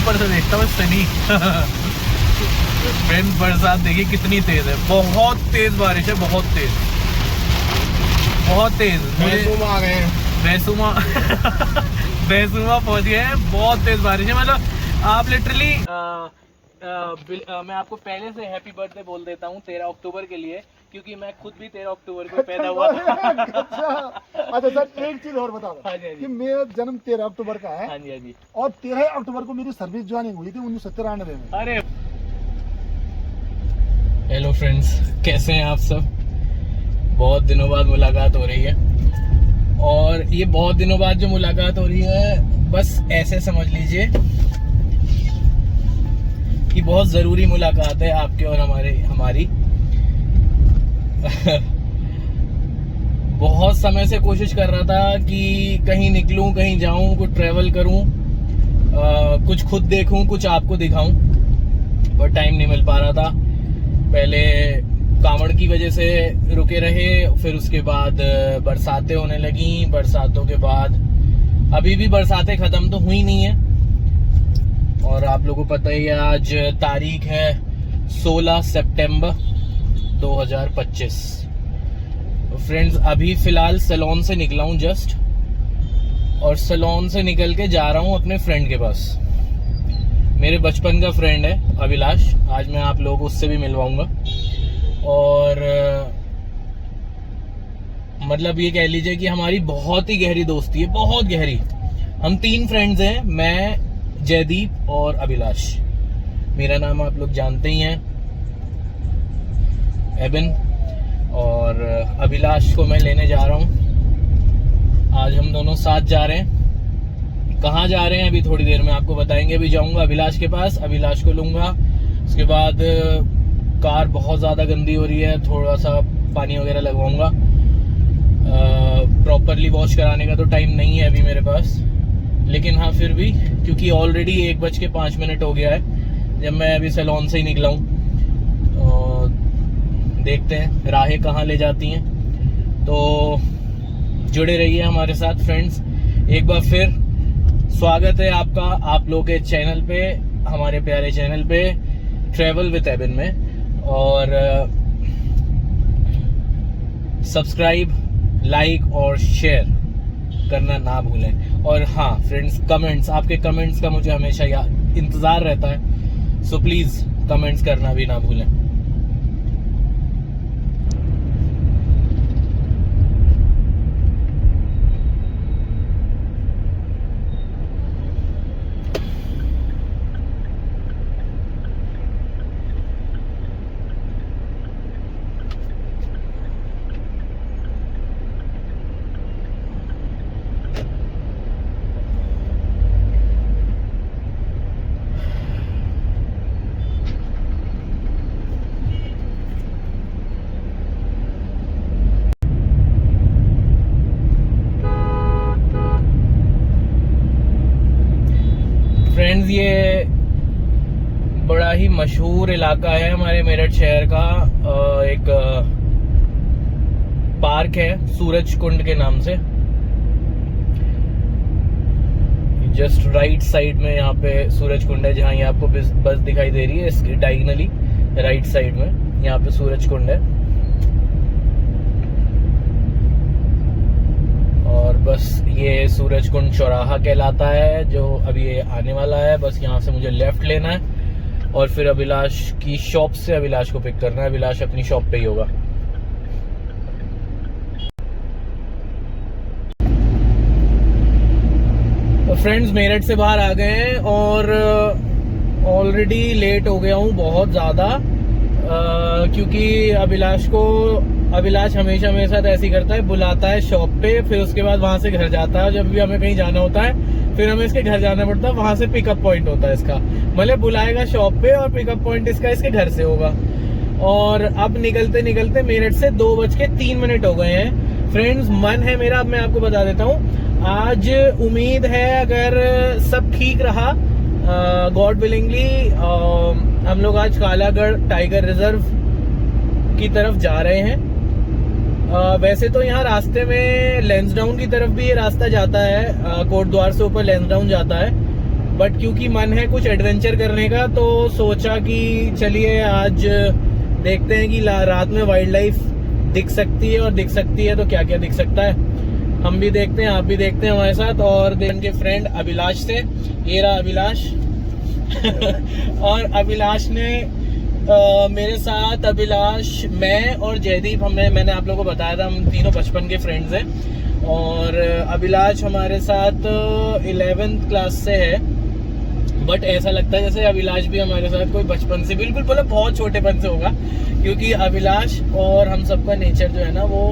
ऊपर से देखता हूँ सनी। फ्रेंड्स बरसात देखिए कितनी तेज है, बहुत तेज बारिश है, बहुत तेज, बहुत तेज। बेसुमा आ गए हैं, बेसुमा बेसुमा पहुंच गए हैं, बहुत तेज बारिश है। मतलब आप लिटरली मैं आपको पहले से हैप्पी बर्थडे बोल देता हूँ 13 अक्टूबर के लिए, क्योंकि मैं खुद भी 13 अक्टूबर को पैदा हुआ था। अच्छा सर, एक चीज और बता दो कि मेरा जन्म 13 अक्टूबर का है। हाँ जी, हाँ जी। और 13 अक्टूबर को मेरी सर्विस ज्वाइनिंग हुई थी 1993 में। अरे हेलो फ्रेंड्स, कैसे हैं आप सब? बहुत दिनों बाद मुलाकात हो रही है, और ये बहुत दिनों बाद जो मुलाकात हो रही है, बस ऐसे समझ लीजिए कि बहुत जरूरी मुलाकात है आपके और हमारी। बहुत समय से कोशिश कर रहा था कि कहीं निकलूं, कहीं जाऊं, कुछ ट्रैवल करूं, कुछ खुद देखूं, कुछ आपको दिखाऊं, पर टाइम नहीं मिल पा रहा था। पहले कांवड़ की वजह से रुके रहे, फिर उसके बाद बरसातें होने लगी, बरसातों के बाद अभी भी बरसातें खत्म तो हुई नहीं है, और आप लोगों को पता ही है आज तारीख है 16 सितंबर 2025। फ्रेंड्स अभी फिलहाल सैलून से निकला हूँ जस्ट, और सैलून से निकल के जा रहा हूँ अपने फ्रेंड के पास। मेरे बचपन का फ्रेंड है अभिलाष, आज मैं आप लोगों को उससे भी मिलवाऊंगा। और मतलब ये कह लीजिए कि हमारी बहुत ही गहरी दोस्ती है, बहुत गहरी। हम 3 फ्रेंड्स हैं, मैं, जयदीप और अभिलाष। मेरा नाम आप लोग जानते ही हैं, एबन। और अभिलाष को मैं लेने जा रहा हूँ, आज हम दोनों साथ जा रहे हैं। कहाँ जा रहे हैं अभी थोड़ी देर में आपको बताएंगे। अभी जाऊंगा अभिलाष के पास, अभिलाष को लूंगा। उसके बाद कार बहुत ज़्यादा गंदी हो रही है, थोड़ा सा पानी वगैरह लगवाऊंगा। प्रॉपरली वॉश कराने का तो टाइम नहीं है अभी मेरे पास, लेकिन हाँ फिर भी, क्योंकि ऑलरेडी 1:05 हो गया है जब मैं अभी सैलून से ही निकला हूँ। देखते हैं राहें कहाँ ले जाती हैं, तो जुड़े रहिए हमारे साथ फ्रेंड्स। एक बार फिर स्वागत है आपका आप लोगों के चैनल पे, हमारे प्यारे चैनल पे ट्रैवल विद एबन में। और सब्सक्राइब, लाइक और शेयर करना ना भूलें। और हाँ फ्रेंड्स, कमेंट्स, आपके कमेंट्स का मुझे हमेशा इंतज़ार रहता है, सो प्लीज़ कमेंट्स करना भी ना भूलें। फ्रेंड्स ये बड़ा ही मशहूर इलाका है हमारे मेरठ शहर का। एक पार्क है सूरज कुंड के नाम से। जस्ट राइट साइड में यहाँ पे सूरज कुंड है, जहाँ ये आपको बस दिखाई दे रही है, इसके डायगनली राइट साइड में यहाँ पे सूरज कुंड है। और बस ये सूरज कुंड चौराहा कहलाता है, जो अभी ये आने वाला है। बस यहाँ से मुझे लेफ्ट लेना है और फिर अभिलाष की शॉप से अभिलाष को पिक करना है। अभिलाष अपनी शॉप पे ही होगा। तो फ्रेंड्स मेरठ से बाहर आ गए हैं और ऑलरेडी लेट हो गया हूँ बहुत ज़्यादा, क्योंकि अभिलाष हमेशा मेरे साथ ऐसे ही करता है, बुलाता है शॉप पे, फिर उसके बाद वहां से घर जाता है। जब भी हमें कहीं जाना होता है फिर हमें इसके घर जाना पड़ता है, वहां से पिकअप पॉइंट होता है इसका। मतलब बुलाएगा शॉप पे और पिकअप पॉइंट इसका इसके घर से होगा। और अब निकलते निकलते मेरठ से 2:03 हो गए हैं। फ्रेंड्स मन है मेरा, अब मैं आपको बता देता हूँ, आज उम्मीद है अगर सब ठीक रहा, गॉड विलिंगली, हम लोग आज कालागढ़ टाइगर रिजर्व की तरफ जा रहे हैं। वैसे तो यहाँ रास्ते में लेंसडाउन की तरफ भी ये रास्ता जाता है, कोटद्वार से ऊपर लेंसडाउन जाता है, बट क्योंकि मन है कुछ एडवेंचर करने का तो सोचा कि चलिए आज देखते हैं कि रात में वाइल्ड लाइफ दिख सकती है, और दिख सकती है तो क्या क्या दिख सकता है हम भी देखते हैं, आप भी देखते हैं हमारे साथ। और उनके फ्रेंड अभिलाष से, ये रहा अभिलाष और अभिलाष ने मेरे साथ, अभिलाष, मैं और जयदीप, मैंने आप लोगों को बताया था हम तीनों बचपन के फ्रेंड्स हैं। और अभिलाष हमारे साथ 11th क्लास से है, बट ऐसा लगता है जैसे अभिलाष भी हमारे साथ कोई बचपन से, बिल्कुल बोले बहुत छोटेपन से होगा, क्योंकि अभिलाष और हम सबका नेचर जो है ना वो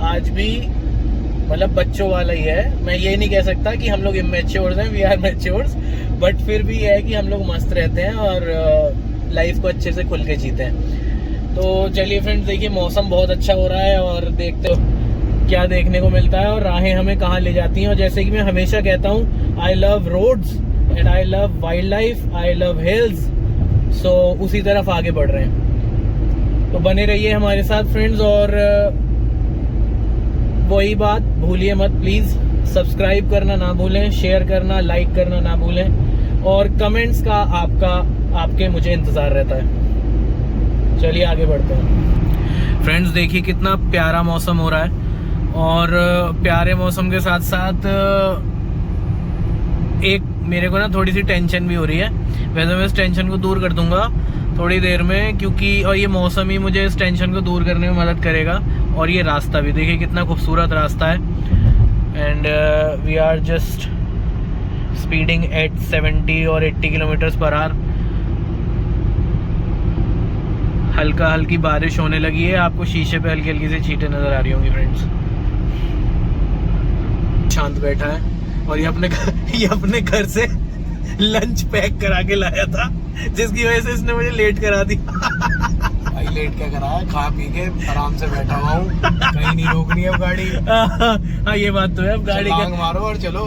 आज भी मतलब बच्चों वाला ही है। मैं ये नहीं कह सकता कि हम लोग इमेच्योर्स हैं, वी आर मैच्योर्स, बट फिर भी ये है कि हम लोग मस्त रहते हैं और लाइफ को अच्छे से खुल के जीते हैं। तो चलिए फ्रेंड्स, देखिए मौसम बहुत अच्छा हो रहा है और देखते हो क्या देखने को मिलता है और राहें हमें कहाँ ले जाती हैं। और जैसे कि मैं हमेशा कहता हूँ, I love roads and I love wild life, I love hills, so उसी तरफ आगे बढ़ रहे हैं। तो बने रहिए हमारे साथ फ्रेंड्स, और वही बात भूलिए मत प्लीज, सब्सक्राइब करना ना भूलें, शेयर करना, लाइक करना ना भूलें, और कमेंट्स का आपके मुझे इंतजार रहता है। चलिए आगे बढ़ते हैं फ्रेंड्स। देखिए कितना प्यारा मौसम हो रहा है, और प्यारे मौसम के साथ साथ एक मेरे को ना थोड़ी सी टेंशन भी हो रही है। वैसे मैं इस टेंशन को दूर कर दूंगा थोड़ी देर में, क्योंकि और ये मौसम ही मुझे इस टेंशन को दूर करने में मदद करेगा। और ये रास्ता भी देखिए कितना खूबसूरत रास्ता है, and we are just speeding at 70 और 80 किलोमीटर्स पर आवर। हल्का हल्की बारिश होने लगी है, आपको शीशे पे हल्की हल्की से छींटे नजर आ रही होंगी फ्रेंड्स। शांत बैठा है और ये अपने घर से लंच पैक करा के लाया था, जिसकी वजह से इसने मुझे लेट करा दिया। भाई लेट क्या करा है, खा पी के आराम से बैठा हुआ हूँ, कहीं नहीं रोकनी है अब गाड़ी। हाँ ये बात तो है, अब गाड़ी लांग मारो और चलो।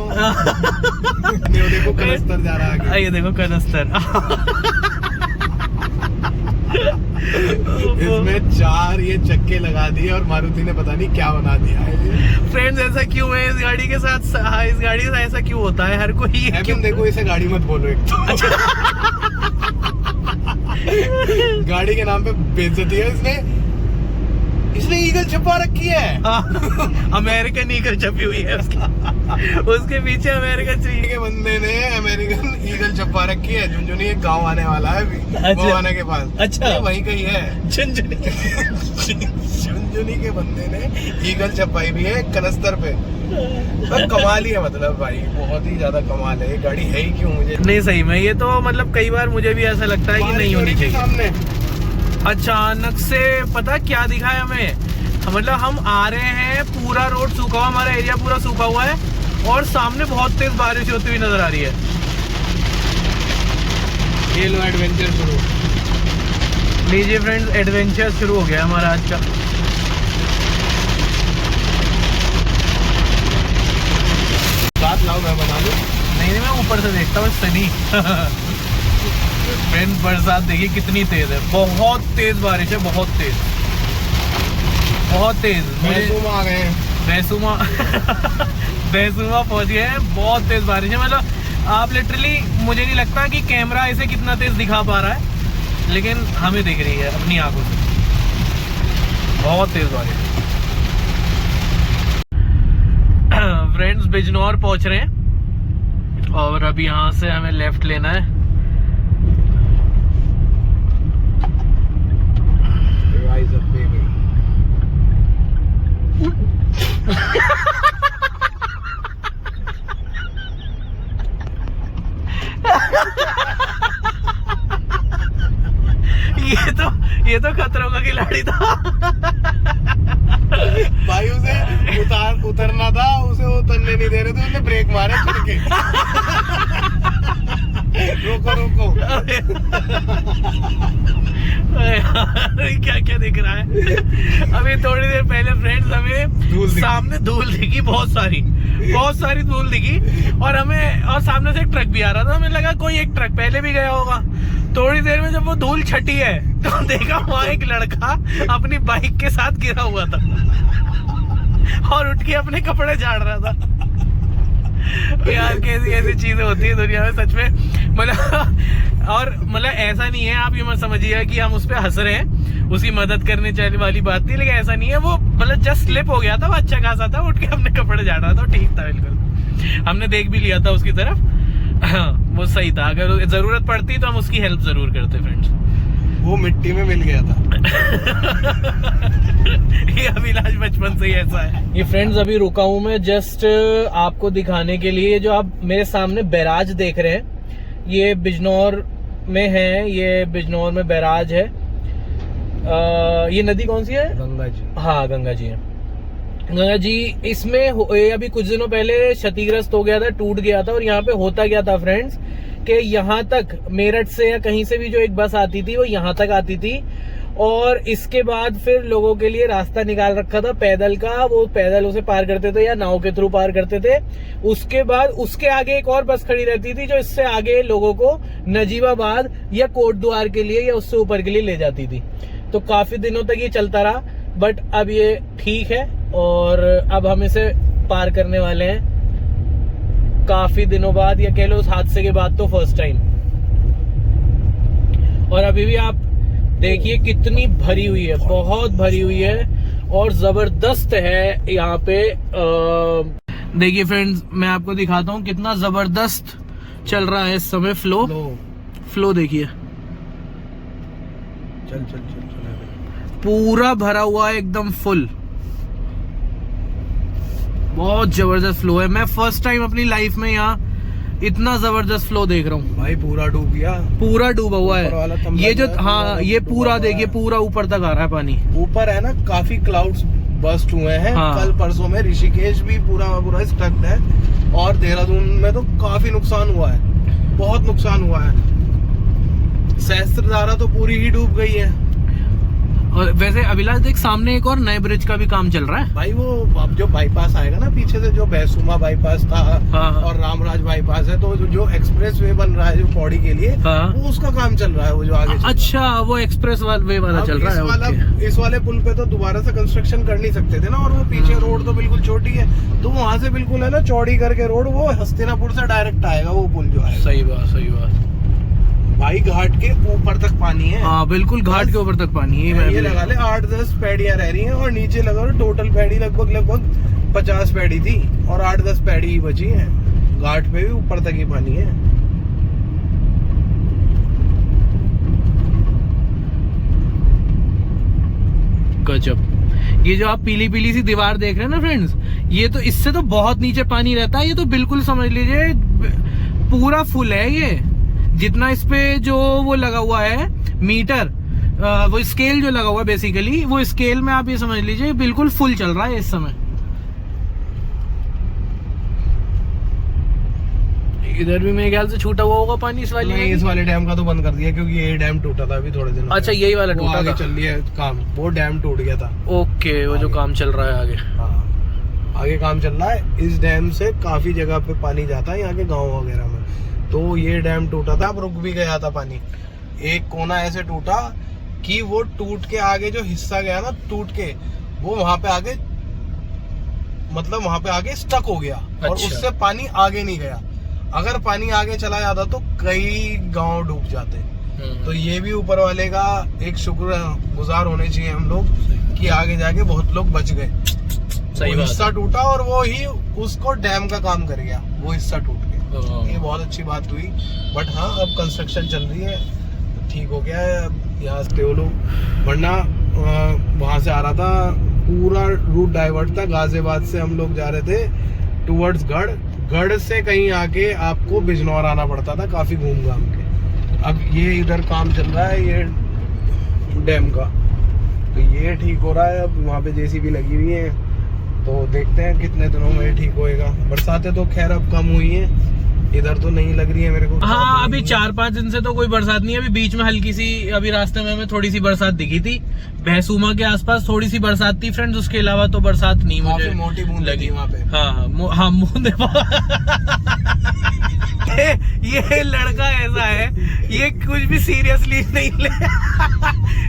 ये देखो कनस्तर जा रहा है, ये देखो कनस्तर। इसमें 4 ये चक्के लगा दिए और मारुति ने पता नहीं क्या बना दिया है। फ्रेंड्स ऐसा क्यों है इस गाड़ी के साथ, इस गाड़ी से ऐसा क्यों होता है हर कोई? क्यों देखो, इसे गाड़ी मत बोलो एक तो। गाड़ी के नाम पे बेइज्जती है इसने ईगल छपा रखी है। अमेरिकन ईगल छपी हुई है उसके पीछे अमेरिकन के बंदे ने अमेरिकन ईगल छपा रखी है। झुंझुनी एक गांव आने वाला है अभी, मोहाना के पास। अच्छा, वहीं कहीं है झुंझुनी। झुंझुनी के बंदे ने ईगल छपाई भी है कनस्तर पे। कमाल ही है, मतलब भाई बहुत ही ज्यादा कमाल है। ये गाड़ी है ही क्यों मुझे नहीं सही में, ये तो मतलब कई बार मुझे भी ऐसा लगता है कि नहीं होनी चाहिए। सामने अचानक से पता क्या दिखा है हमें, मतलब हम आ रहे हैं, पूरा रोड सूखा हुआ, हमारा एरिया पूरा सूखा हुआ है, और सामने बहुत तेज बारिश होती हुई नजर आ रही है। ये लो एडवेंचर शुरू। लीजिए फ्रेंड्स, एडवेंचर शुरू हो गया हमारा आज का। बात लाओ मैं बना दूं। नहीं मैं ऊपर से देखता हूँ सनी। फ्रेंड्स बरसात देखिए कितनी तेज है, बहुत तेज बारिश है, बहुत तेज, बहुत तेज। बैसूमा आ गए हैं, बैसूमा पहुंच गए हैं। बहुत तेज बारिश है, मतलब आप लिटरली, मुझे नहीं लगता कि कैमरा इसे कितना तेज दिखा पा रहा है, लेकिन हमें दिख रही है अपनी आंखों से, बहुत तेज बारिश। फ्रेंड्स बिजनौर पहुंच रहे हैं और अब यहाँ से हमें लेफ्ट लेना है। ये तो खतरों का खिलाड़ी था। भाई उसे उतरना था, उसे उतरने नहीं दे रहे थे, उसने ब्रेक मारे चढ़ के। रोको क्या क्या दिख रहा है। अभी थोड़ी देर पहले फ्रेंड्स हमें सामने धूल दिखी, बहुत सारी धूल दिखी, और सामने से एक ट्रक भी आ रहा था। हमें लगा कोई एक ट्रक पहले भी गया होगा। थोड़ी देर में जब वो धूल छटी है तो देखा वहाँ एक लड़का अपनी बाइक के साथ गिरा हुआ था और उठ के अपने कपड़े झाड़ रहा था। यार कैसी ऐसी चीजें होती है दुनिया में सच में, मतलब और मतलब ऐसा नहीं है, आप ये मत समझिए कि हम उस पर हंस रहे हैं, उसकी मदद करने चाहिए वाली बात थी, लेकिन ऐसा नहीं है, वो मतलब जस्ट स्लिप हो गया था, वो अच्छा खासा था, उठ के हमने कपड़े झाड़ा था, ठीक था बिल्कुल, हमने देख भी लिया था उसकी तरफ, हाँ वो सही था, अगर जरूरत पड़ती तो हम उसकी हेल्प जरूर करते फ्रेंड्स। वो मिट्टी में मिल गया था। ये अभिलाष बचपन से ही ऐसा है। ये फ्रेंड्स अभी रुका हूँ मैं जस्ट आपको दिखाने के लिए, जो आप मेरे सामने बैराज देख रहे हैं ये बिजनौर में है, ये बिजनौर में बैराज है। ये नदी कौन सी है? गंगा जी। हाँ गंगा जी है, गंगा जी। इसमें अभी कुछ दिनों पहले क्षतिग्रस्त हो गया था, टूट गया था, और यहाँ पे होता क्या था फ्रेंड्स कि यहाँ तक मेरठ से या कहीं से भी जो एक बस आती थी वो यहाँ तक आती थी, और इसके बाद फिर लोगों के लिए रास्ता निकाल रखा था पैदल का, वो पैदल उसे पार करते थे या नाव के थ्रू पार करते थे। उसके बाद उसके आगे एक और बस खड़ी रहती थी जो इससे आगे लोगों को नजीबाबाद या कोटद्वार के लिए या उससे ऊपर के लिए ले जाती थी। तो काफी दिनों तक ये चलता रहा, बट अब ये ठीक है और अब हम इसे पार करने वाले हैं काफी दिनों बाद, या कह लो उस हादसे के बाद तो फर्स्ट टाइम। और अभी भी आप देखिए कितनी भरी हुई है, बहुत भरी हुई है और जबरदस्त है यहाँ पे। देखिए फ्रेंड्स मैं आपको दिखाता हूँ कितना जबरदस्त चल रहा है इस समय फ्लो देखिए, चल पूरा भरा हुआ है एकदम फुल, बहुत जबरदस्त फ्लो है। मैं फर्स्ट टाइम अपनी लाइफ में यहाँ इतना जबरदस्त फ्लो देख रहा हूँ भाई, पूरा डूब गया, पूरा डूबा हुआ है ये जो, हाँ ये पूरा देखिए पूरा ऊपर तक आ रहा है पानी, ऊपर है ना, काफी क्लाउड्स बस्ट हुए हैं। हाँ। कल परसों में ऋषिकेश भी पूरा स्टक्ड है, और देहरादून में तो काफी नुकसान हुआ है, बहुत नुकसान हुआ है। सहस्त्रधारा तो पूरी ही डूब गई है। और वैसे अभिलाष देख सामने एक और नए ब्रिज का भी काम चल रहा है भाई, वो अब जो बाईपास आएगा ना पीछे से, जो भैंसुमा बाईपास था। हाँ। और रामराज बाईपास है, तो जो एक्सप्रेस वे बन रहा है जो पौड़ी के लिए, हाँ। वो उसका काम चल रहा है, वो जो आगे अच्छा वो एक्सप्रेस वे वाला चल रहा है। इस वाले पुल पे तो दोबारा से कंस्ट्रक्शन कर नहीं सकते थे ना, और वो पीछे रोड तो बिल्कुल छोटी है, तो वहाँ से बिल्कुल है ना चौड़ी करके रोड, वो हस्तिनापुर से डायरेक्ट आएगा वो पुल जो है। सही बात भाई, घाट के ऊपर तक पानी है। हाँ बिल्कुल, घाट के ऊपर तक पानी है। ये लगा ले 8-10 पैड़ियां रह रही हैं, और नीचे लगा लो टोटल पैड़ी लगभग 50 पैड़ी थी, और 8-10 पैड़ी ही बची हैं। घाट पे भी ऊपर तक ही पानी है। गजब। ये जो आप पीली पीली सी दीवार देख रहे हैं ना फ्रेंड्स, ये तो इससे तो बहुत नीचे पानी रहता है, ये तो बिल्कुल समझ लीजिए पूरा फुल है। ये जितना इस पे जो वो लगा हुआ है मीटर, वो स्केल जो लगा हुआ है बेसिकली, वो स्केल में आप ये समझ लीजिए बिल्कुल फुल चल रहा है इस समय। इधर भी मेरे ख्याल से छूटा हुआ होगा पानी इस वाले। नहीं, इस वाले डैम का तो बंद कर दिया, क्योंकि यही डैम टूटा था अभी थोड़े दिन। अच्छा यही वाला टूटा था, चल रही है काम, वो डैम टूट गया था। ओके, वो जो काम चल रहा है आगे। हाँ, आगे काम चल रहा है। इस डैम से काफी जगह पे पानी जाता है, यहाँ के गाँव वगैरह में। तो ये डैम टूटा था, अब रुक भी गया था पानी। एक कोना ऐसे टूटा कि वो टूट के आगे जो हिस्सा गया ना, टूट के वो वहां पे आगे, मतलब वहां पे आगे स्टक हो गया। अच्छा। और उससे पानी आगे नहीं गया। अगर पानी आगे चला जाता तो कई गांव डूब जाते। तो ये भी ऊपर वाले का एक शुक्र गुजार होने चाहिए हम लोग कि आगे जाके बहुत लोग बच गए। सही बात। हिस्सा टूटा और वो ही उसको डैम का काम कर गया, वो हिस्सा टूट गया। ये बहुत अच्छी बात हुई। बट हाँ, अब कंस्ट्रक्शन चल रही है, ठीक हो गया है। यहाँ से लोग, वरना वहां से आ रहा था, पूरा रूट डाइवर्ट था। गाजियाबाद से हम लोग जा रहे थे टूवर्ड्स गढ़ से कहीं आके आपको बिजनौर आना पड़ता था, काफी घूम घाम के। अब ये इधर काम चल रहा है ये डैम का, तो ये ठीक हो रहा है। अब वहाँ पे जेसीबी लगी हुई है, तो देखते हैं कितने दिनों में ठीक होएगा। बरसातें तो खैर अब कम हुई हैं, इधर तो नहीं लग रही है मेरे को। हाँ अभी 4-5 दिन से तो कोई बरसात नहीं है। अभी बीच में हल्की सी अभी रास्ते में हमें थोड़ी सी बरसात दिखी थी, भैंसुमा के आसपास थोड़ी सी बरसात थी फ्रेंड्स, उसके अलावा तो बरसात नहीं मुझे मोटी बूंद लगी वहाँ पे। हाँ बूंदे ये लड़का ऐसा है, ये कुछ भी सीरियसली नहीं ले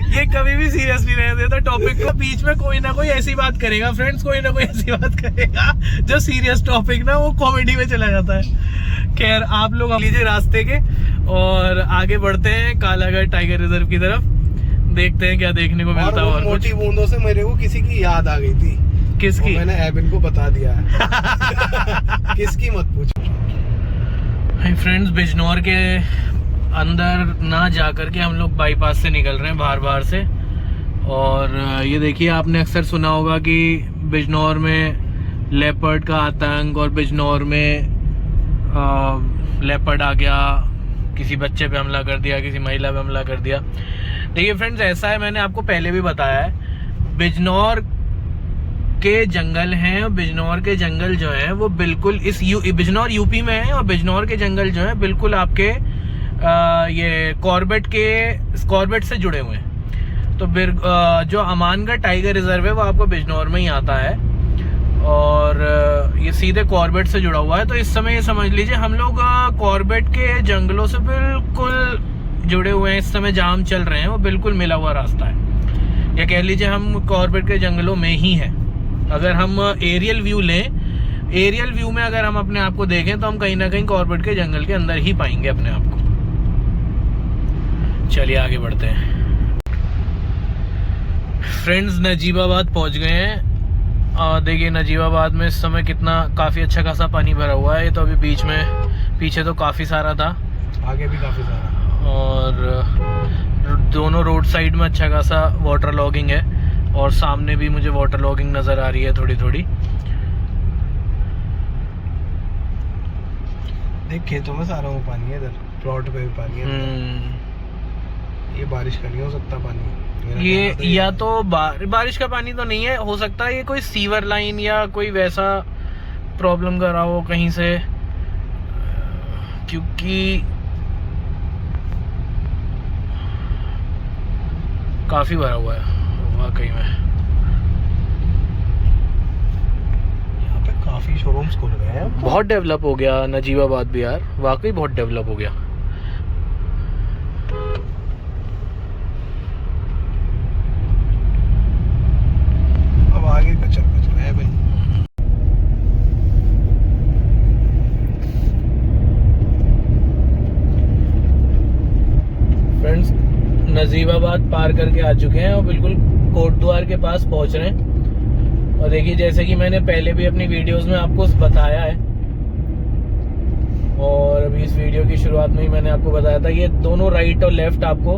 ये कभी भी सीरियसली नहीं देता टॉपिक को। बीच में कोई ना कोई ऐसी बात करेगा फ्रेंड्स, कोई ना कोई ऐसी बात करेगा जो सीरियस टॉपिक ना वो कॉमेडी में चला जाता है। खैर आप लोग लीजिए रास्ते के और आगे बढ़ते हैं कालागढ़ टाइगर रिजर्व की तरफ, देखते हैं क्या देखने को मिलता है। और मोटी बूंदों से मेरे को किसी की याद आ गई थी। किसकी? मैंने एबिन को बता दिया है। किसकी मत पूछो। फ्रेंड्स बिजनौर के अंदर ना जा करके हम लोग बाईपास से निकल रहे हैं बाहर से। और ये देखिए आपने अक्सर सुना होगा कि बिजनौर में लेपर्ड का आतंक, और बिजनौर में लेपर्ड आ गया, किसी बच्चे पे हमला कर दिया, किसी महिला पे हमला कर दिया। देखिए फ्रेंड्स ऐसा है, मैंने आपको पहले भी बताया है, बिजनौर के जंगल हैं और बिजनौर के जंगल जो है वो बिल्कुल इस बिजनौर यूपी में है, और बिजनौर के जंगल जो है बिल्कुल आपके ये कॉर्बेट से जुड़े हुए हैं। तो जो अमानगढ़ टाइगर रिजर्व है वो आपको बिजनौर में ही आता है और ये सीधे कॉर्बेट से जुड़ा हुआ है। तो इस समय ये समझ लीजिए हम लोग कॉर्बेट के जंगलों से बिल्कुल जुड़े हुए हैं। इस समय जहाँ हम चल रहे हैं वो बिल्कुल मिला हुआ रास्ता है, या कह लीजिए हम कॉर्बेट के जंगलों में ही हैं। अगर हम एरियल व्यू लें, एरियल व्यू में अगर हम अपने आप को देखें तो हम कहीं ना कहीं कॉर्बेट के जंगल के अंदर ही पाएंगे अपने आप को। चलिए आगे बढ़ते हैं। फ्रेंड्स नजीबाबाद पहुंच गए हैं और देखिए नजीबाबाद में इस समय कितना काफ़ी अच्छा खासा पानी भरा हुआ है। ये तो अभी बीच में, पीछे तो काफ़ी सारा था, आगे भी काफ़ी सारा, और दोनों रोड साइड में अच्छा खासा वाटर लॉगिंग है और सामने भी मुझे वाटर लॉगिंग नज़र आ रही है थोड़ी थोड़ी। देख खेतों में सारा वो पानी है, इधर प्लॉट पे भी पानी है। ये बारिश का नहीं हो सकता पानी, ये या तो बारिश का पानी तो नहीं है, हो सकता है ये कोई सीवर लाइन या कोई वैसा प्रॉब्लम कर रहा हो कहीं से, क्योंकि काफी भरा हुआ है वाकई में। यहाँ पे काफी शोरूम्स खुल गए हैं, बहुत डेवलप हो गया नजीबाबाद भी यार, वाकई बहुत डेवलप हो गया। अब आगे कचरा है भाई। फ्रेंड्स नजीबाबाद पार करके आ चुके हैं और बिल्कुल कोटद्वार के पास पहुंच रहे हैं। और देखिए जैसे कि मैंने पहले भी अपनी वीडियोस में आपको बताया है और अभी इस वीडियो की शुरुआत में ही मैंने आपको बताया था, ये दोनों राइट और लेफ्ट आपको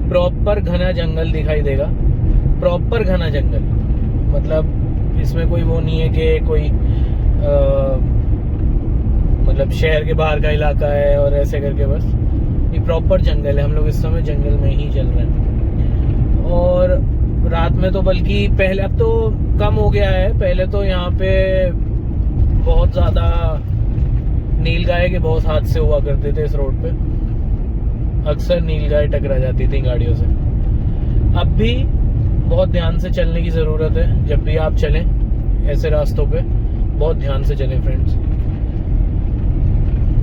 प्रॉपर घना जंगल दिखाई देगा। प्रॉपर घना जंगल, मतलब इसमें कोई वो नहीं है कि कोई मतलब शहर के बाहर का इलाका है और ऐसे करके, बस ये प्रॉपर जंगल है। हम लोग इस समय जंगल में ही चल रहे हैं। और रात में तो बल्कि पहले, अब तो कम हो गया है, पहले तो यहाँ पे बहुत ज़्यादा नीलगाय के बहुत हादसे हुआ करते थे इस रोड पे, अक्सर नीलगाय टकरा जाती थी गाड़ियों से। अब भी बहुत ध्यान से चलने की ज़रूरत है, जब भी आप चलें ऐसे रास्तों पे बहुत ध्यान से चलें फ्रेंड्स।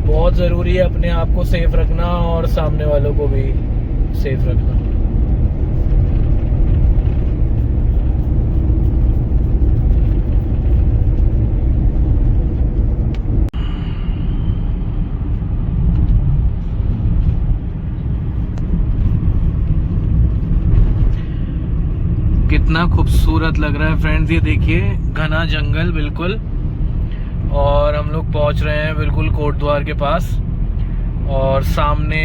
बहुत ज़रूरी है अपने आप को सेफ रखना और सामने वालों को भी सेफ रखना। कितना खूबसूरत लग रहा है फ्रेंड्स, ये देखिए घना जंगल बिल्कुल। और हम लोग पहुंच रहे हैं बिल्कुल कोटद्वार के पास और सामने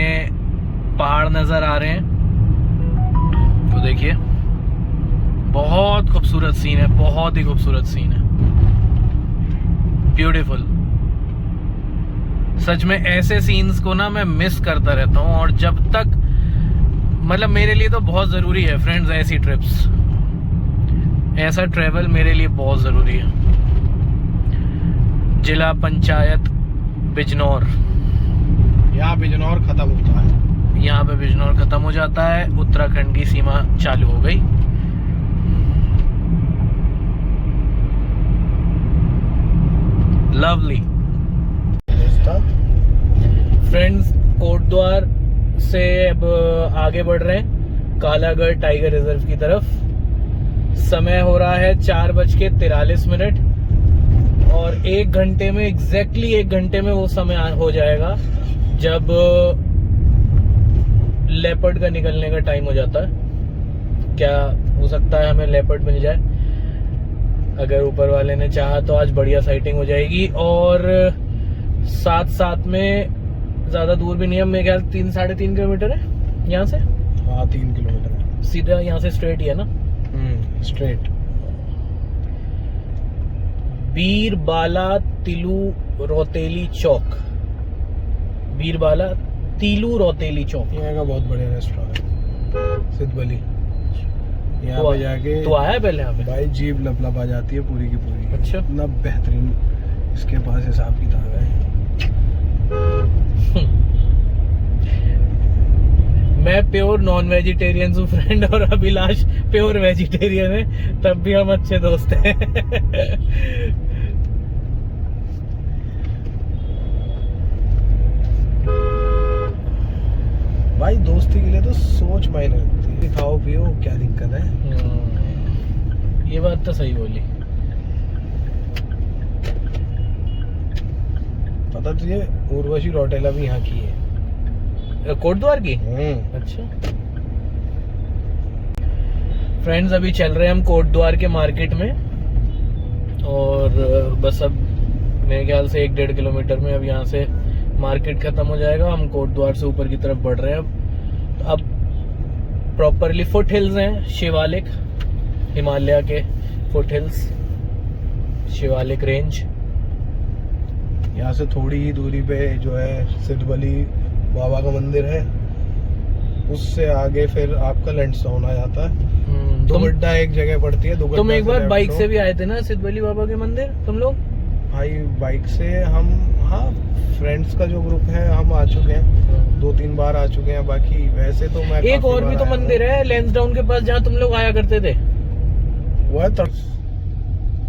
पहाड़ नज़र आ रहे हैं। तो देखिए बहुत खूबसूरत सीन है, बहुत ही खूबसूरत सीन है, ब्यूटीफुल। सच में ऐसे सीन्स को ना मैं मिस करता रहता हूँ, और जब तक मतलब मेरे लिए तो बहुत ज़रूरी है फ्रेंड्स ऐसी ट्रिप्स, ऐसा ट्रैवल मेरे लिए बहुत ज़रूरी है। जिला पंचायत बिजनौर। यहाँ बिजनौर खत्म होता है। यहाँ पे बिजनौर खत्म हो जाता है, उत्तराखंड की सीमा चालू हो गई। लवली फ्रेंड्स, कोटद्वार से अब आगे बढ़ रहे हैं कालागढ़ टाइगर रिजर्व की तरफ। समय हो रहा है 4:43 और 1 घंटे में, एग्जैक्टली 1 घंटे में वो समय हो जाएगा जब लेपर्ड का निकलने का टाइम हो जाता है। क्या हो सकता है हमें लेपर्ड मिल जाए, अगर ऊपर वाले ने चाहा तो आज बढ़िया साइटिंग हो जाएगी। और साथ साथ में ज्यादा दूर भी नहीं है, मेरे ख्याल 3-3.5 किलोमीटर है यहाँ से। हाँ 3 किलोमीटर है सीधा यहाँ से स्ट्रेट ही है ना। स्ट्रेट। बीरबाला तिलू रोतेली चौक, बीरबाला तिलू रोतेली चौक। यहाँ का बहुत बढ़िया रेस्टोरेंट है सिद्धबली। यहाँ पे जाके तो आया है पहले यहाँ पे? भाई जीभ लपलप आ जाती है पूरी की पूरी। अच्छा, इतना बेहतरीन इसके पास हिसाब किताब है। मैं प्योर नॉन वेजिटेरियन हूँ फ्रेंड, और अभिलाष प्योर वेजिटेरियन है, तब भी हम अच्छे दोस्त हैं। भाई दोस्ती के लिए तो सोच मायने रखती है। खाओ पियो, क्या दिक्कत है। ये बात तो सही बोली। पता तुझे उर्वशी रौटेला भी यहाँ की है, कोटद्वार की। अच्छा फ्रेंड्स, अभी चल रहे हैं हम कोटद्वार के मार्केट में, और बस अब मेरे ख्याल से 1-1.5 किलोमीटर में अब यहाँ से मार्केट खत्म हो जाएगा। हम कोटद्वार से ऊपर की तरफ बढ़ रहे हैं। अब प्रॉपरली फुट हिल्स हैं, शिवालिक, हिमालय के फुट हिल्स, शिवालिक रेंज। यहाँ से थोड़ी ही दूरी पे जो है सिद्धबली बाबा का मंदिर है, उससे आगे फिर आपका लैंडस्टाउन आ जाता है। दुगड्डा एक जगह पड़ती है। तुम एक बार बाइक से भी आए थे ना सिद्धबली बाबा के मंदिर, तुम लोग? भाई बाइक से हम, हाँ फ्रेंड्स का जो ग्रुप है हम आ चुके हैं, 2-3 बार आ चुके हैं। बाकी वैसे तो मैं एक और भी तो मंदिर है लैंसडाउन के पास जहाँ तुम लोग आया करते थे, वो है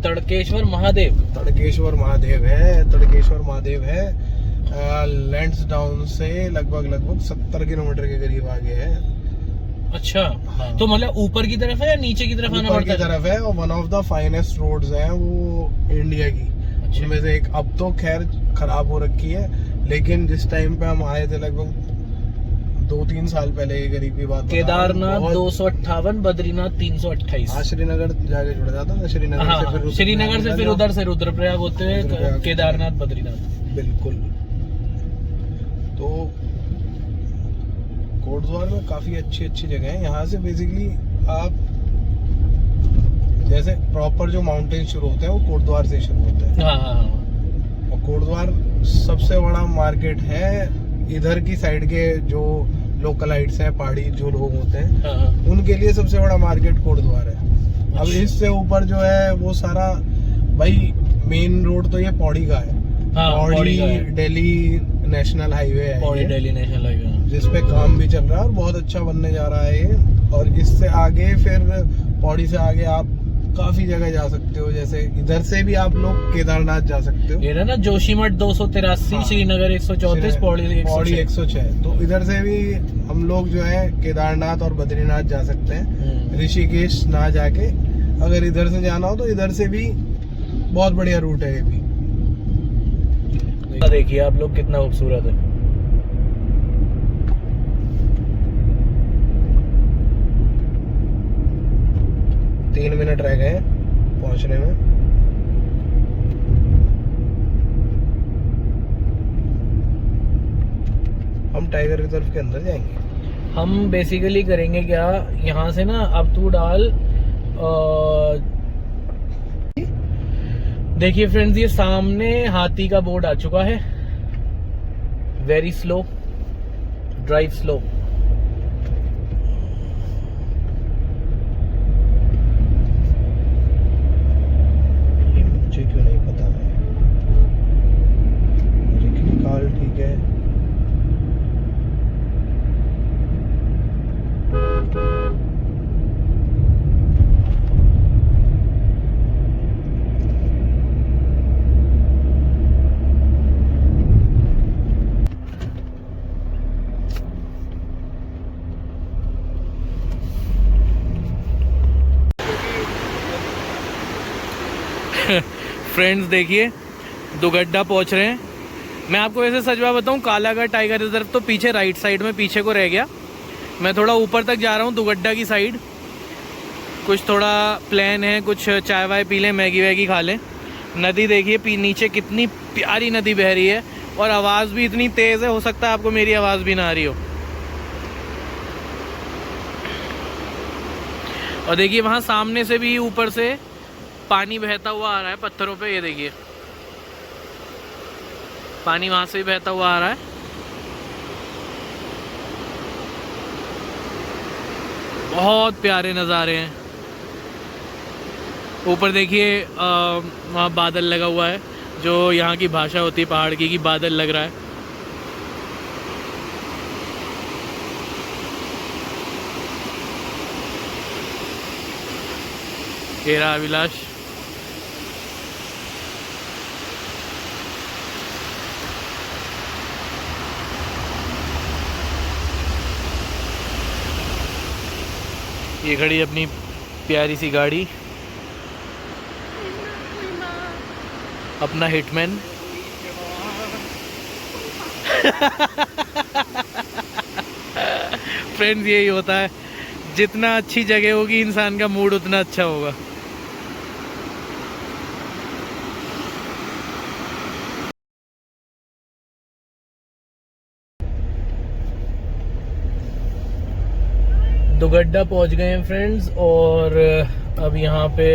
तड़केश्वर महादेव। तड़केश्वर महादेव है, तड़केश्वर महादेव है। लैंसडाउन से लगभग 70 किलोमीटर के करीब आगे है। अच्छा, हाँ। तो मतलब ऊपर की तरफ है या नीचे की तरफ आना पड़ता है? ऊपर की तरफ है, और one of the finest roads हैं वो इंडिया की। अच्छा। उनमें से एक, अब तो खैर खराब हो रखी है, लेकिन जिस टाइम पे हम आए थे लगभग 2-3 साल पहले के करीब की बात। केदारनाथ 258, बद्रीनाथ 328। हाँ, श्रीनगर जाके जुड़ जाता है। श्रीनगर से फिर उधर से रुद्रप्रयाग होते हुए केदारनाथ बद्रीनाथ। बिल्कुल। तो कोटद्वार में काफी अच्छी जगह है। यहाँ से बेसिकली आप जैसे प्रॉपर जो माउंटेन शुरू होते हैं वो कोटद्वार से शुरू होते हैं। हाँ। और कोटद्वार सबसे बड़ा मार्केट है। इधर की साइड के जो लोकलाइट्स हैं, पहाड़ी जो लोग होते हैं, हाँ। उनके लिए सबसे बड़ा मार्केट कोटद्वार है। अब इससे ऊपर जो है वो सारा, भाई मेन रोड तो ये पौड़ी का है। पौड़ी दिल्ली नेशनल हाईवे है, पौड़ी दिल्ली नेशनल हाईवे, जिसपे काम भी चल रहा है और बहुत अच्छा बनने जा रहा है ये। और इससे आगे फिर पौड़ी से आगे आप काफी जगह जा सकते हो। जैसे इधर से भी आप लोग केदारनाथ जा सकते हो। ये ना जोशीमठ 283, हाँ। श्रीनगर 134, पौड़ी 106। तो इधर से भी हम लोग जो है केदारनाथ और बद्रीनाथ जा सकते हैं। ऋषिकेश ना जाके अगर इधर से जाना हो तो इधर से भी बहुत बढ़िया रूट है ये भी। देखिए आप लोग कितना खूबसूरत है। तीन मिनट रह गए पहुंचने में। हम टाइगर रिजर्व के अंदर जाएंगे। हम बेसिकली करेंगे क्या, यहाँ से ना अब तू डाल, देखिए फ्रेंड्स, ये सामने हाथी का बोर्ड आ चुका है। Very slow, drive slow. ये मुझे क्यों नहीं पता है। ठीक है, फ्रेंड्स देखिए दुगड्डा पहुंच रहे हैं। मैं आपको वैसे सच बात बताऊं, कालाघाट टाइगर रिजर्व तो पीछे राइट साइड में पीछे को रह गया। मैं थोड़ा ऊपर तक जा रहा हूं दुगड्डा की साइड। कुछ थोड़ा प्लान है, कुछ चाय वाय पी लें, मैगी वैगी खा लें। नदी देखिए नीचे कितनी प्यारी नदी बह रही है और आवाज़ भी इतनी तेज़ है, हो सकता है आपको मेरी आवाज़ भी ना आ रही हो। और देखिए वहाँ सामने से भी ऊपर से पानी बहता हुआ आ रहा है पत्थरों पे। ये देखिए पानी वहाँ से भी बहता हुआ आ रहा है। बहुत प्यारे नज़ारे हैं। ऊपर देखिए वहाँ बादल लगा हुआ है, जो यहाँ की भाषा होती है पहाड़ की, बादल लग रहा है। ये रहा अभिलाष। ये खड़ी अपनी प्यारी सी गाड़ी, अपना हिटमैन। फ्रेंड्स यही होता है, जितना अच्छी जगह होगी इंसान का मूड उतना अच्छा होगा। दुगड्डा पहुंच गए हैं फ्रेंड्स, और अब यहाँ पे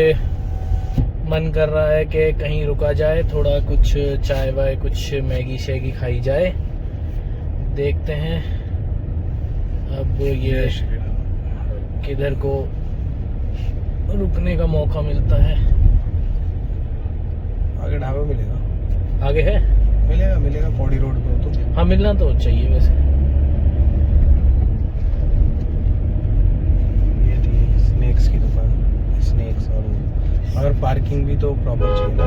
मन कर रहा है कि कहीं रुका जाए, थोड़ा कुछ चाय वाय कुछ मैगी शैगी खाई जाए। देखते हैं अब ये किधर को रुकने का मौका मिलता है। आगे ढाबा मिलेगा, आगे है, मिलेगा पौड़ी रोड पे तो। हाँ मिलना तो चाहिए वैसे। ये थी स्नैक्स की दुकान, स्नैक्स। और अगर पार्किंग भी तो प्रॉपर चाहिए ना,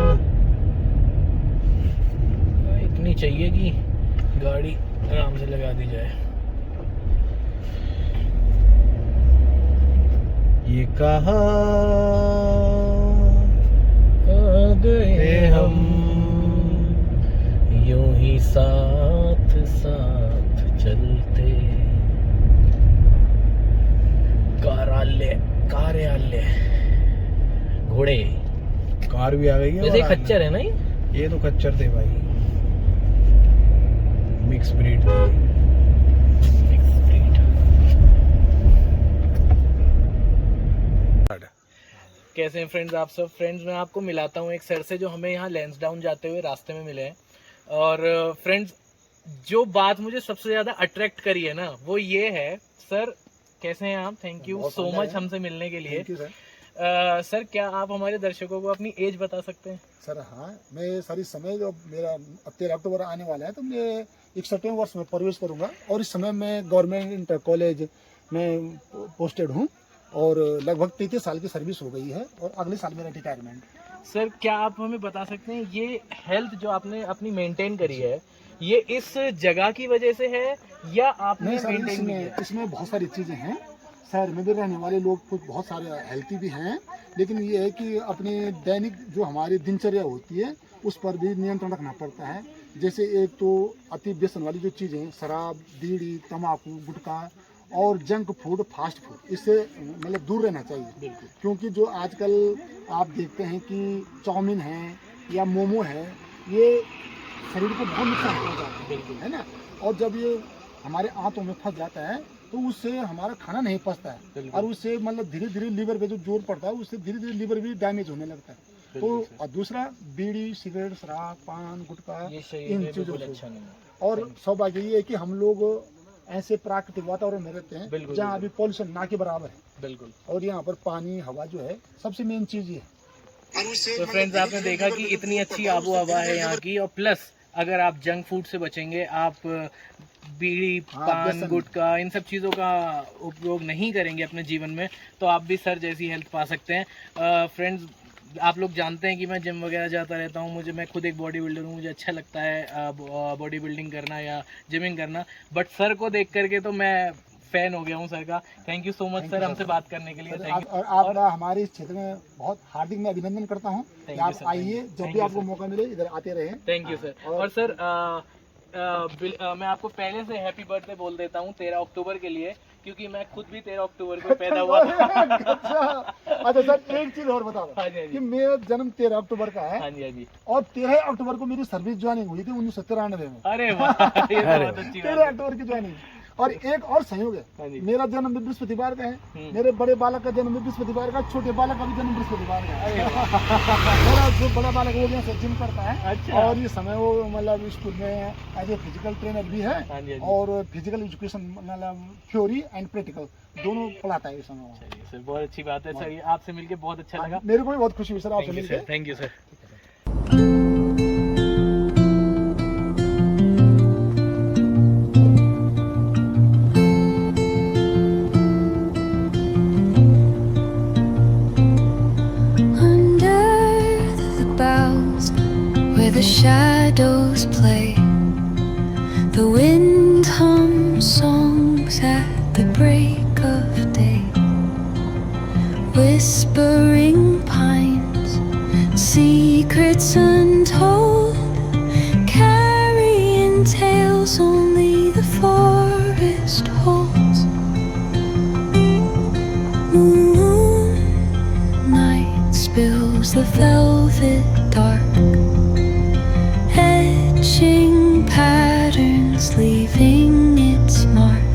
इतनी चाहिए कि गाड़ी आराम से लगा दी जाए। ये कहाँ आ गए हम, यूं ही साथ साथ चलते। कार्यालय घोड़े। कार भी आ गई है। वैसे और खच्चर है ना ये तो खच्चर थे भाई, मिक्स ब्रीड थी। कैसे हैं फ्रेंड्स आप सब। फ्रेंड्स मैं आपको मिलाता हूँ एक सर से जो हमें यहाँ लैंसडाउन जाते हुए रास्ते में मिले हैं। और फ्रेंड्स जो बात मुझे सबसे ज़्यादा अट्रैक्ट करी है ना, वो ये है। सर कैसे हैं आप? थैंक यू सो मच हमसे मिलने के लिए। सर क्या आप हमारे दर्शकों को अपनी एज बता सकते हैं? सर हाँ, मैं सारी समय जो मेरा 13 अक्टूबर आने वाला है, तो मैं 61वें वर्ष में प्रवेश करूंगा। और इस समय मैं गवर्नमेंट इंटर कॉलेज में पोस्टेड हूँ और लगभग 33 साल की सर्विस हो गई है और अगले साल मेरा रिटायरमेंट। सर क्या आप हमें बता सकते हैं ये हेल्थ जो आपने अपनी मेंटेन करी है, ये इस जगह की वजह से है या आपने मेंटेन किया है? इसमें बहुत सारी चीज़ें हैं। शहर में भी रहने वाले लोग कुछ बहुत सारे हेल्थी भी हैं, लेकिन ये है कि अपने दैनिक जो हमारी दिनचर्या होती है उस पर भी नियंत्रण रखना पड़ता है। जैसे एक तो अति व्यसन वाली जो चीज़ें, शराब, बीड़ी, तम्बाकू, गुटखा और जंक फूड, फास्ट फूड, इससे मतलब दूर रहना चाहिए। बिल्कुल। क्योंकि जो आजकल आप देखते हैं कि चाउमीन है या मोमो है, ये शरीर को बहुत नुकसान पहुंचाता है। बिल्कुल है ना। और जब ये हमारे आंतों में फंस जाता है तो उससे हमारा खाना नहीं पचता है और उससे मतलब धीरे धीरे लीवर पे जो जोर पड़ता है उससे धीरे धीरे लीवर भी डैमेज होने लगता है। तो और दूसरा बीड़ी, सिगरेट, शराब, पान, गुटखा, इन चीज़ों अच्छा नहीं। और सौभाग्य ये है कि हम लोग ऐसे प्राकृतिक वातावरण में रहते हैं जहाँ अभी पॉल्यूशन ना के बराबर है। बिल्कुल। और यहाँ पर पानी, हवा जो है सबसे मेन चीज ये है। तो फ्रेंड्स आपने देखा कि इतनी अच्छी आबो हवा है यहाँ की, और प्लस अगर आप जंक फूड से बचेंगे, आप बीड़ी, पान, गुटखा, इन सब चीज़ों का उपयोग नहीं करेंगे अपने जीवन में, तो आप भी सर जैसी हेल्थ पा सकते हैं। फ्रेंड्स आप लोग जानते हैं कि मैं जिम वगैरह जाता रहता हूँ, मैं खुद एक बॉडी बिल्डर हूँ, मुझे अच्छा लगता है बॉडी बिल्डिंग करना या जिमिंग करना। बट सर को देख करके तो मैं फैन हो गया हूँ सर का। Thank you so much sir हमसे बात करने के लिए। Thank you. और आप हमारे इस क्षेत्र में बहुत हार्दिक मैं अभिनंदन करता हूँ कि आप आइए, जब भी आपको मौका मिले इधर आते रहे। Thank you sir. और सर मैं आपको पहले से हैप्पी बर्थडे बोल देता हूँ 13 अक्टूबर के लिए, क्योंकि मैं खुद भी 13 अक्टूबर को पैदा हुआ था। अच्छा सर, एक चीज और बता दो हाँ जी, कि मेरा जन्म 13 अक्टूबर का है। हाँ जी, हाँ जी। और 13 अक्टूबर को मेरी सर्विस ज्वाइनिंग हुई थी 1993 में। अरे वाह, ये तो बहुत अच्छी बात 13 है। अक्टूबर की ज्वाइनिंग। और एक और संयोग हाँ जी। है, मेरा जन्म भी बृहस्पतिवार का है, मेरे बड़े बालक का जन्म भी बृहस्पतिवार का, छोटे बालक का भी जन्म बृहस्पतिवार का है। मेरा जो बड़ा बालक वो यहाँ जिम करता है। अच्छा। और ये समय वो मतलब स्कूल में एज ए फिजिकल ट्रेनर भी है। हाँ जी, हाँ जी। और फिजिकल एजुकेशन मतलब थ्योरी एंड प्रैक्टिकल दोनों पढ़ाता है इस समय। चलिए सर, बहुत अच्छी बात है सर, ये आपसे मिलके बहुत अच्छा लगा। मेरे को भी बहुत खुशी हुई सर आपसे थैंक यू मिलकर। Sir, thank you sir. The shadows play, the wind hums songs at the break of day. Whispering pines, secrets untold, carrying tales only the forest holds. Moonlight spills the velvet dark, patterns leaving its mark.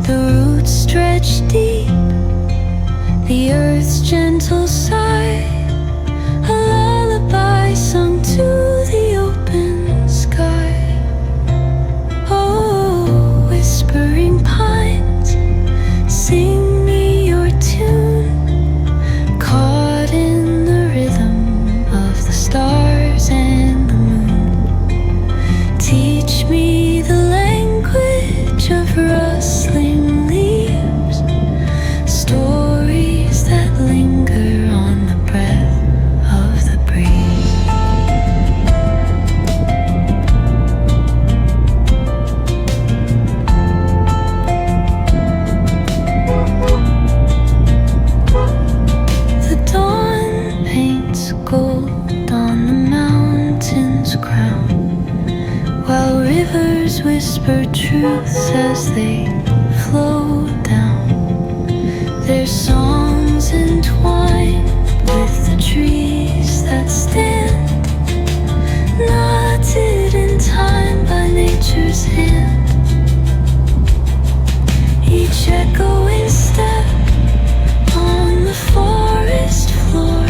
The roots stretch deep, the earth's gentle sigh, a lullaby sung to the open sky. Oh, whispering pines, sing me your tune, caught in the rhythm of the stars and the moon. Teach me the language of rustling leaves, stories that linger on the breath of the breeze. The dawn paints gold on the mountain's crown, while rivers whisper truths as they flow down. Their songs entwine with the trees that stand, knotted in time by nature's hand. Each echoing step on the forest floor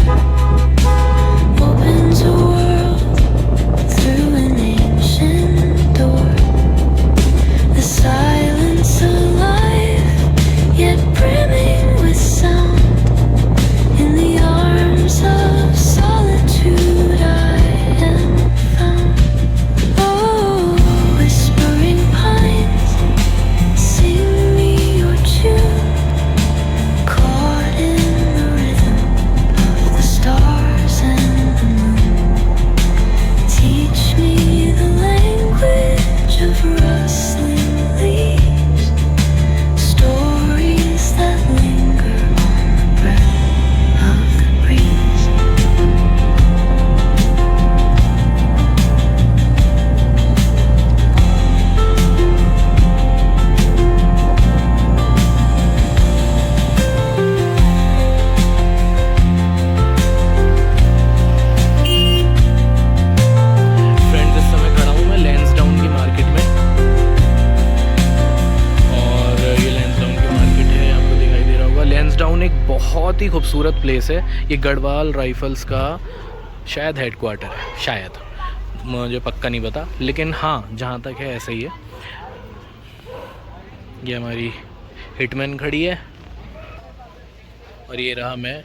opens a world through an ancient door. The silence alive, yet brimming with sound. In the arms of solitude I am found. Oh, whispering pines, sing me your tune, caught in the rhythm of the stars and the moon. Teach me the language of rustling leaves, stories that linger on the breath of the breeze. Friends, इस समय खड़ा हूँ मैं लैंसडाउन की market में, और ये लैंसडाउन की मार्केट है, आपको दिखाई दे रहा होगा। लैंसडाउन एक बहुत ही खूबसूरत प्लेस है। ये गढ़वाल राइफल्स का शायद हेडक्वार्टर है, शायद, मुझे पक्का नहीं पता, लेकिन हाँ जहाँ तक है ऐसा ही है। ये हमारी हिटमैन खड़ी है, और ये रहा मैं,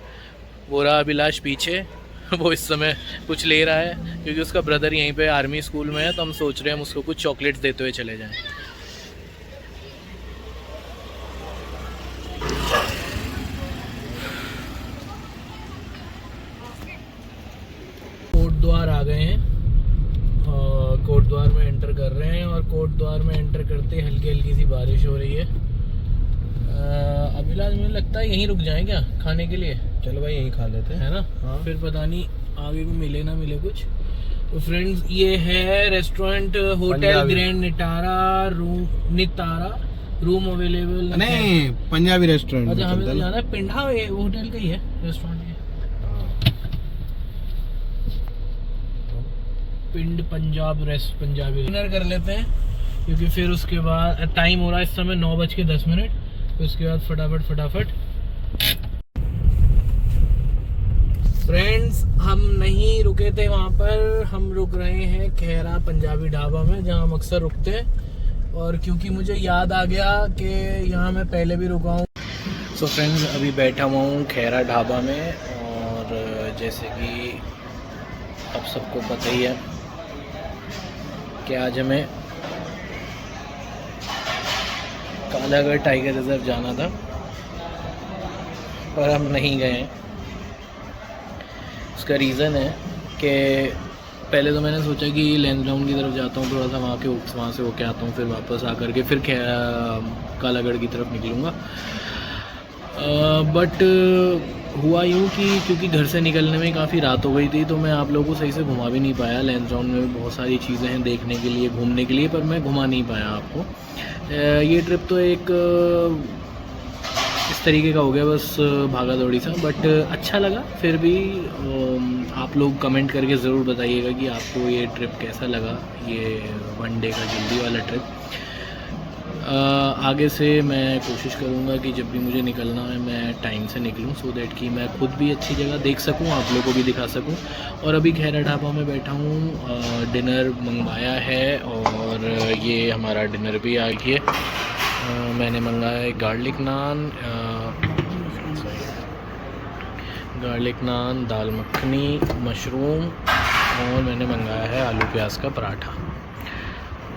वो रहा अभिलाष पीछे, वो इस समय कुछ ले रहा है क्योंकि उसका ब्रदर यहीं पे आर्मी स्कूल में है, तो हम सोच रहे हैं हम उसको कुछ चॉकलेट्स देते हुए चले जाएं। कोट द्वार आ गए हैं, कोट द्वार में एंटर कर रहे हैं, और कोट द्वार में एंटर करते हल्की हल्की सी बारिश हो रही है। अभिलाष मुझे लगता है यहीं रुक जाएं क्या खाने के लिए? चलो भाई यहीं खा लेते हैं, है ना? हाँ। फिर पता नहीं आगे को मिले ना मिले कुछ। तो फ्रेंड्स ये है restaurant hotel grand Nitara room available. नहीं, पंजाबी रेस्टोरेंट। अच्छा हमें तो जाना है पिंडा, ये होटल का ही है रेस्टोरेंट ये। पिंड पंजाबी डिनर कर लेते हैं, क्योंकि फिर उसके बाद टाइम हो रहा है इस समय 9:10। तो उसके बाद फटाफट फ्रेंड्स हम नहीं रुके थे वहाँ पर, हम रुक रहे हैं खैरा पंजाबी ढाबा में, जहाँ हम अक्सर रुकते हैं। और क्योंकि मुझे याद आ गया कि यहाँ मैं पहले भी रुका हूँ। सो फ्रेंड्स अभी बैठा हुआ हूँ खैरा ढाबा में, और जैसे कि अब सबको पता ही है कि आज हमें कालागढ़ टाइगर रिजर्व जाना था, पर हम नहीं गए हैं। उसका रीज़न है कि पहले तो मैंने सोचा कि लैंसडाउन की तरफ जाता हूँ, थोड़ा सा वहाँ से होके आता हूँ, फिर वापस आकर के फिर कालागढ़ की तरफ निकलूँगा। बट हुआ यूँ कि क्योंकि घर से निकलने में काफ़ी रात हो गई थी, तो मैं आप लोगों को सही से घुमा भी नहीं पाया। लैंसडाउन में बहुत सारी चीज़ें हैं देखने के लिए, घूमने के लिए, पर मैं घुमा नहीं पाया आपको। ये ट्रिप तो एक इस तरीके का हो गया, बस भागा दौड़ी सा, बट अच्छा लगा। फिर भी आप लोग कमेंट करके ज़रूर बताइएगा कि आपको ये ट्रिप कैसा लगा, ये 1 डे का जल्दी वाला ट्रिप। आगे से मैं कोशिश करूँगा कि जब भी मुझे निकलना है मैं टाइम से निकलूँ, सो दैट कि मैं खुद भी अच्छी जगह देख सकूँ, आप लोगों को भी दिखा सकूँ। और अभी खैरा ढाबा में बैठा हूँ, डिनर मंगवाया है और ये हमारा डिनर भी आ गया है। मैंने मंगाया है गार्लिक नान, दाल मखनी, मशरूम, और मैंने मंगाया है आलू प्याज का पराठा।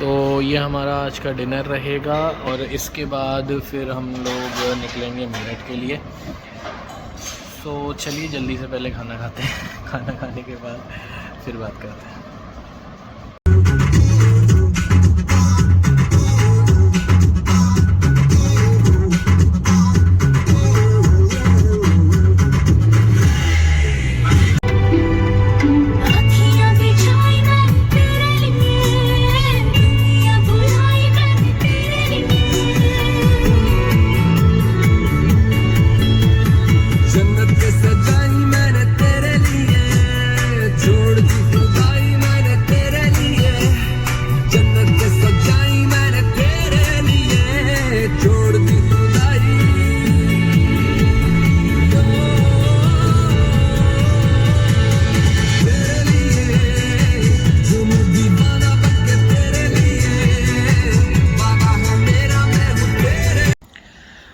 तो ये हमारा आज का डिनर रहेगा, और इसके बाद फिर हम लोग निकलेंगे मेरठ के लिए। तो चलिए जल्दी से पहले खाना खाते हैं, खाना खाने के बाद फिर बात करते हैं।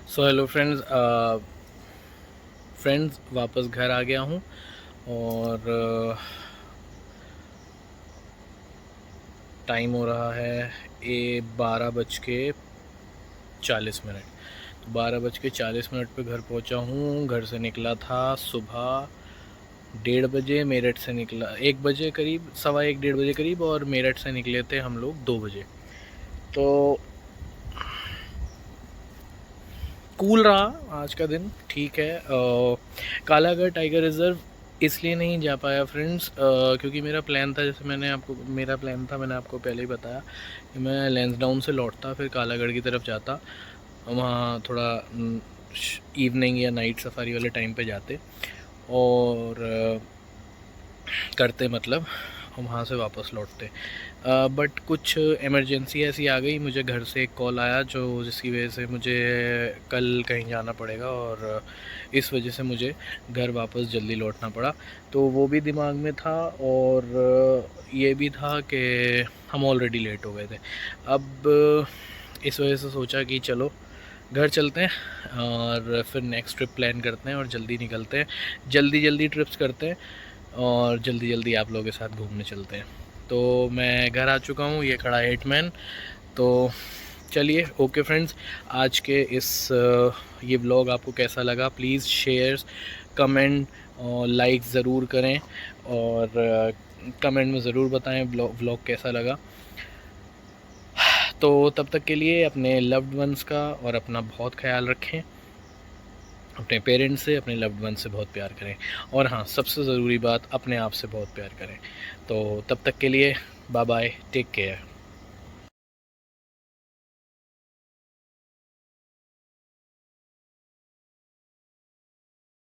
सो हेलो फ्रेंड्स वापस घर आ गया हूँ, और टाइम हो रहा है 12:40। 12:40 पे घर पहुँचा हूँ। घर से निकला था सुबह 1:30 बजे, मेरठ से निकला 1 बजे करीब, 1:15 1:30 बजे करीब, और मेरठ से निकले थे हम लोग 2 बजे। तो कूल रहा आज का दिन, ठीक है। कालागढ़ टाइगर रिज़र्व इसलिए नहीं जा पाया फ्रेंड्स, क्योंकि मेरा प्लान था, जैसे मैंने आपको पहले ही बताया कि मैं लैंसडाउन से लौटता, फिर कालागढ़ की तरफ जाता, वहाँ थोड़ा इवनिंग या नाइट सफारी वाले टाइम पे जाते और करते, मतलब वहाँ से वापस लौटते। बट कुछ इमरजेंसी ऐसी आ गई, मुझे घर से एक कॉल आया जिसकी वजह से मुझे कल कहीं जाना पड़ेगा, और इस वजह से मुझे घर वापस जल्दी लौटना पड़ा। तो वो भी दिमाग में था, और ये भी था कि हम ऑलरेडी लेट हो गए थे। अब इस वजह से सोचा कि चलो घर चलते हैं और फिर नेक्स्ट ट्रिप प्लान करते हैं, और जल्दी निकलते हैं, जल्दी ट्रिप्स करते हैं, और जल्दी आप लोगों के साथ घूमने चलते हैं। तो मैं घर आ चुका हूँ, ये खड़ा है 8 मैन। तो चलिए ओके फ्रेंड्स, आज के ये व्लॉग आपको कैसा लगा, प्लीज़ शेयर, कमेंट और लाइक ज़रूर करें, और कमेंट में ज़रूर बताएं व्लॉग कैसा लगा। तो तब तक के लिए अपने लव्ड वंस का और अपना बहुत ख्याल रखें, अपने पेरेंट्स से, अपने लव्ड वन से बहुत प्यार करें, और हाँ, सबसे ज़रूरी बात, अपने आप से बहुत प्यार करें। तो तब तक के लिए बाय बाय, टेक केयर।